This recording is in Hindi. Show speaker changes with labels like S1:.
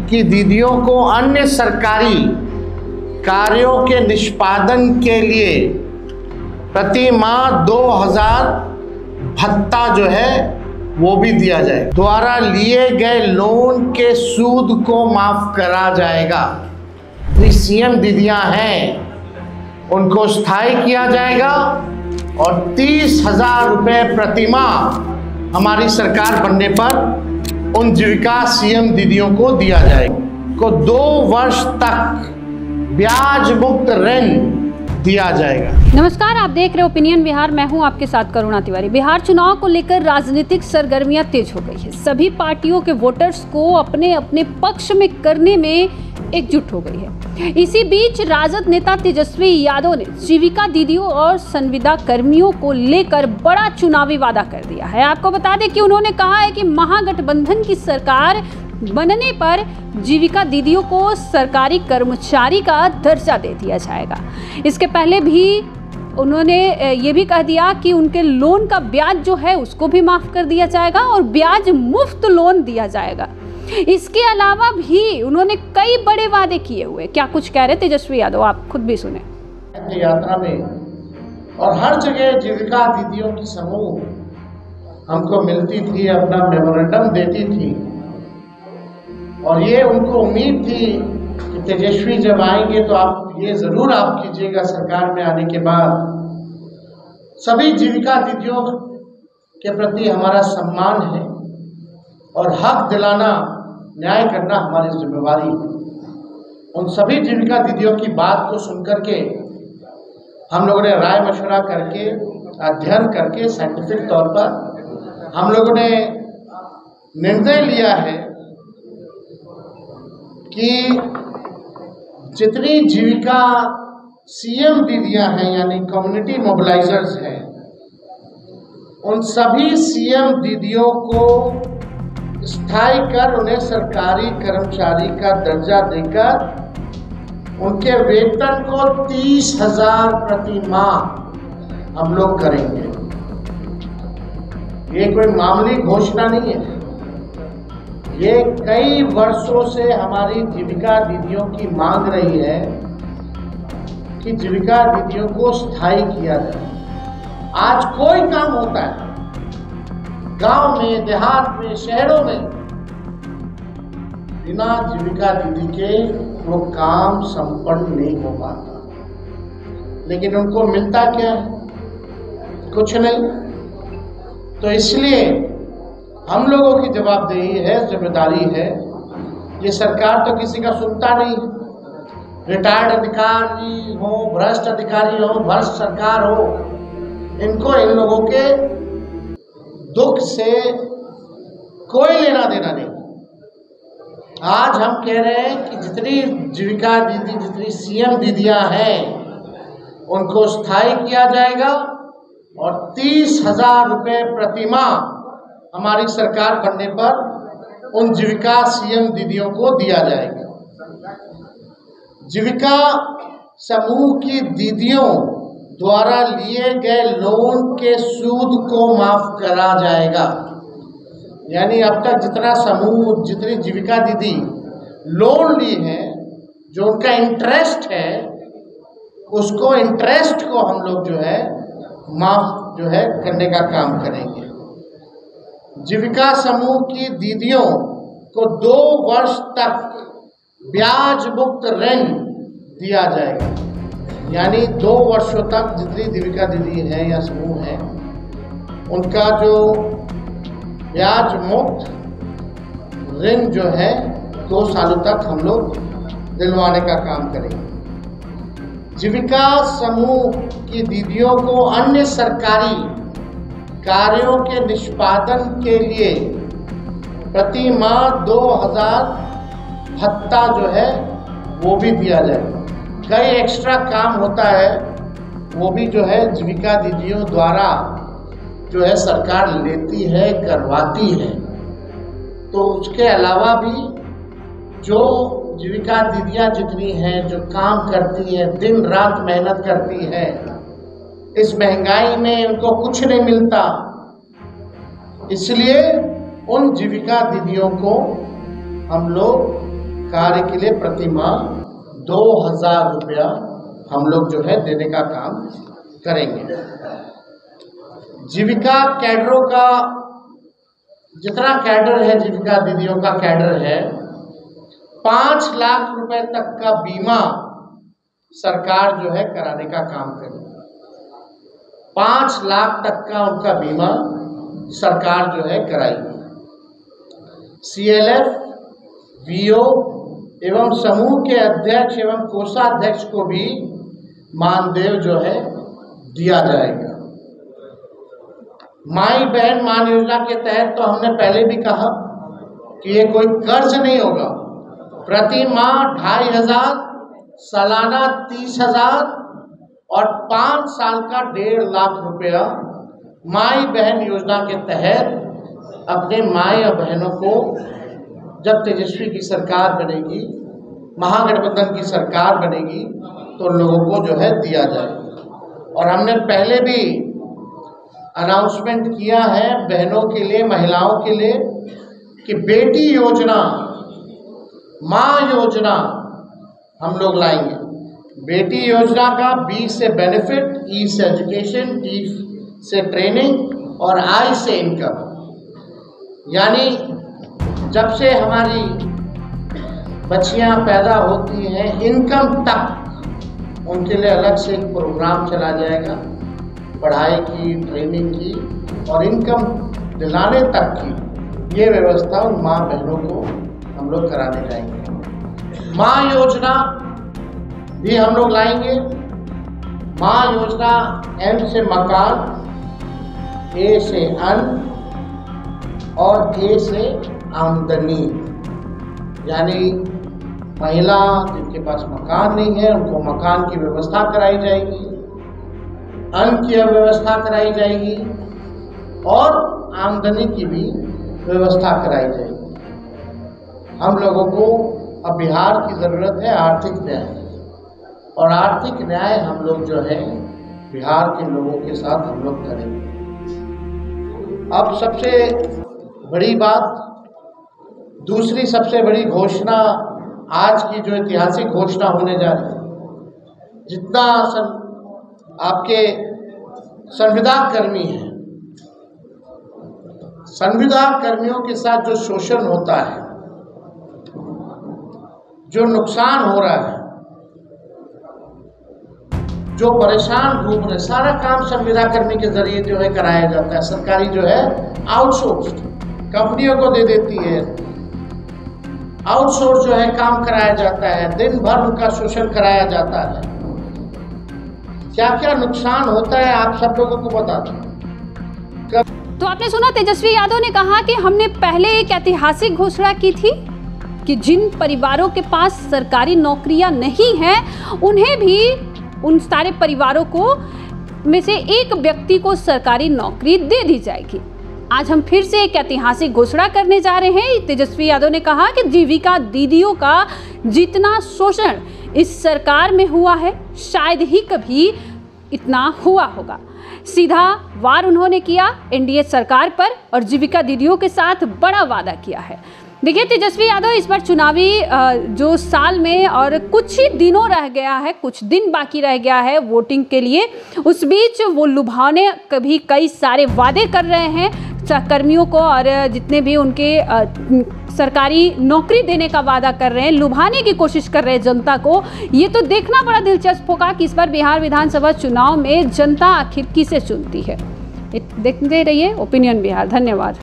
S1: की दीदियों को अन्य सरकारी कार्यों के निष्पादन के लिए प्रति माह 2000 भत्ता जो है वो भी दिया जाए। द्वारा लिए गए लोन के सूद को माफ करा जाएगा। सीएम दीदियां हैं उनको स्थायी किया जाएगा और 30,000 रुपये प्रति माह हमारी सरकार बनने पर उन जीविका सीएम दीदियों को दिया जाएगा। को 2 वर्ष तक ब्याज मुक्त ऋण दिया जाएगा।
S2: नमस्कार, आप देख रहे हो ओपिनियन बिहार। मैं हूं आपके साथ करुणा तिवारी। बिहार चुनाव को लेकर राजनीतिक सरगर्मियां तेज हो गई है। सभी पार्टियों के वोटर्स को अपने अपने पक्ष में करने में एकजुट हो गई है। इसी बीच राजद नेता तेजस्वी यादव ने जीविका दीदियों और संविदा कर्मियों को लेकर बड़ा चुनावी वादा कर दिया है। आपको बता दें कि उन्होंने कहा है कि महागठबंधन की सरकार बनने पर जीविका दीदियों को सरकारी कर्मचारी का दर्जा दे दिया जाएगा। इसके पहले भी उन्होंने ये भी कह दिया कि उनके लोन का ब्याज जो है उसको भी माफ कर दिया जाएगा और ब्याज मुफ्त लोन दिया जाएगा। इसके अलावा भी उन्होंने कई बड़े वादे किए हुए। क्या कुछ कह रहे तेजस्वी यादव, आप खुद भी सुने।
S1: यात्रा में और हर जगह जीविका दीदियों की समूह हमको मिलती थी, अपना मेमोरेंडम देती थी और ये उनको उम्मीद थी कि तेजस्वी जब आएंगे तो आप ये जरूर आप कीजिएगा सरकार में आने के बाद। सभी जीविका दीदियों के प्रति हमारा सम्मान है और हक दिलाना, न्याय करना हमारी जिम्मेवारी है। उन सभी जीविका दीदियों की बात को सुनकर के हम लोगों ने राय मशवरा करके, अध्ययन करके, साइंटिफिक तौर पर हम लोगों ने निर्णय लिया है कि जितनी जीविका सीएम दीदियां हैं यानी कम्युनिटी मोबिलाइजर्स हैं, उन सभी सीएम दीदियों को स्थायी कर उन्हें सरकारी कर्मचारी का दर्जा देकर उनके वेतन को 30,000 प्रति माह हम लोग करेंगे। ये कोई मामूली घोषणा नहीं है। ये कई वर्षों से हमारी जीविका दीदियों की मांग रही है कि जीविका दीदियों को स्थायी किया जाए। आज कोई काम होता है गांव में, देहात में, शहरों में, बिना जीविका दीदी के वो काम संपन्न नहीं हो पाता। लेकिन उनको मिलता क्या है? कुछ नहीं। तो इसलिए हम लोगों की जवाबदेही है, जिम्मेदारी है। ये सरकार तो किसी का सुनता नहीं। रिटायर्ड अधिकारी हो, भ्रष्ट अधिकारी हो, भ्रष्ट सरकार हो, इनको इन लोगों के दुख से कोई लेना देना नहीं। आज हम कह रहे हैं कि जितनी जीविका दीदी, जितनी सीएम दीदियां हैं, उनको स्थायी किया जाएगा और 30,000 रुपये प्रति माह हमारी सरकार बनने पर उन जीविका सीएम दीदियों को दिया जाएगा। जीविका समूह की दीदियों द्वारा लिए गए लोन के सूद को माफ करा जाएगा। यानी अब तक जितना समूह, जितनी जीविका दीदी लोन ली है, जो उनका इंटरेस्ट है, उसको इंटरेस्ट को हम लोग जो है माफ जो है करने का काम करेंगे। जीविका समूह की दीदियों को 2 वर्ष तक ब्याज मुक्त ऋण दिया जाएगा। यानी 2 वर्षों तक जितनी जीविका दीदी हैं या समूह हैं, उनका जो ब्याज मुक्त ऋण जो है 2 सालों तक हम लोग दिलवाने का काम करेंगे। जीविका समूह की दीदियों को अन्य सरकारी कार्यों के निष्पादन के लिए प्रति माह 2000 भत्ता जो है वो भी दिया जाएगा। कई एक्स्ट्रा काम होता है, वो भी जो है जीविका दीदियों द्वारा जो है सरकार लेती है, करवाती है। तो उसके अलावा भी जो जीविका दीदियां जितनी हैं, जो काम करती हैं, दिन रात मेहनत करती हैं, इस महंगाई में उनको कुछ नहीं मिलता, इसलिए उन जीविका दीदियों को हम लोग कार्य के लिए प्रति माह 2000 रुपया हम लोग जो है देने का काम करेंगे। जीविका कैडरों का जितना कैडर है, जीविका दीदियों का कैडर है, 5 लाख रुपए तक का बीमा सरकार जो है कराने का काम करेगी। 5 लाख तक का उनका बीमा सरकार जो है कराएगी। CLF, VO एवं समूह के अध्यक्ष एवं कोषाध्यक्ष को भी मानदेय जो है दिया जाएगा। माई बहन मान योजना के तहत तो हमने पहले भी कहा कि ये कोई कर्ज नहीं होगा। प्रति माह 2500, सालाना 30,000 और 5 साल का 1.5 लाख रुपया माई बहन योजना के तहत अपने माई और बहनों को जब तेजस्वी की सरकार बनेगी, महागठबंधन की सरकार बनेगी, तो लोगों को जो है दिया जाएगा। और हमने पहले भी अनाउंसमेंट किया है बहनों के लिए, महिलाओं के लिए कि बेटी योजना, माँ योजना हम लोग लाएंगे। बेटी योजना का B से बेनिफिट, E से एजुकेशन, T से ट्रेनिंग और I से इनकम। यानी जब से हमारी बच्चियां पैदा होती हैं इनकम तक उनके लिए अलग से एक प्रोग्राम चला जाएगा, पढ़ाई की, ट्रेनिंग की और इनकम दिलाने तक की ये व्यवस्था उन माँ बहनों को हम लोग कराने जाएंगे। माँ योजना भी हम लोग लाएंगे। माँ योजना M से मकान, A से अन्न और A से आमदनी। यानी महिला जिनके पास मकान नहीं है उनको मकान की व्यवस्था कराई जाएगी, अन्न की व्यवस्था कराई जाएगी और आमदनी की भी व्यवस्था कराई जाएगी। हम लोगों को अब बिहार की ज़रूरत है आर्थिक न्याय, और आर्थिक न्याय हम लोग जो है बिहार के लोगों के साथ हम लोग करेंगे। अब सबसे बड़ी बात, दूसरी सबसे बड़ी घोषणा, आज की जो ऐतिहासिक घोषणा होने जा रही है, जितना आपके संविदा कर्मी हैं, संविदा कर्मियों के साथ जो शोषण होता है, जो नुकसान हो रहा है, जो परेशान घूम रहे, सारा काम संविदा कर्मी के जरिए जो है कराया जाता है। सरकारी जो है आउटसोर्स कंपनियों को दे देती है, आउटसोर्स जो है काम कराया जाता है, दिन भर उनका शोषण कराया जाता है। क्या क्या नुकसान होता है आप सब लोगों को बता दूं।
S2: तो आपने सुना तेजस्वी यादव ने कहा कि हमने पहले एक ऐतिहासिक घोषणा की थी कि जिन परिवारों के पास सरकारी नौकरियां नहीं हैं उन्हें भी, उन सारे परिवारों को में से एक व्यक्ति को सरकारी नौकरी दे दी जाएगी। आज हम फिर से एक ऐतिहासिक घोषणा करने जा रहे हैं। तेजस्वी यादव ने कहा कि जीविका दीदियों का जितना शोषण इस सरकार में हुआ है शायद ही कभी इतना हुआ होगा। सीधा वार उन्होंने किया एनडीए सरकार पर और जीविका दीदियों के साथ बड़ा वादा किया है। देखिए, तेजस्वी यादव इस बार चुनावी जो साल में और कुछ ही दिनों रह गया है, कुछ दिन बाकी रह गया है वोटिंग के लिए, उस बीच वो लुभाने कभी कई सारे वादे कर रहे हैं कर्मियों को और जितने भी उनके सरकारी नौकरी देने का वादा कर रहे हैं, लुभाने की कोशिश कर रहे हैं जनता को। ये तो देखना बड़ा दिलचस्प होगा कि इस बार बिहार विधानसभा चुनाव में जनता आखिर किसे चुनती है। देखते रहिए ओपिनियन बिहार। धन्यवाद।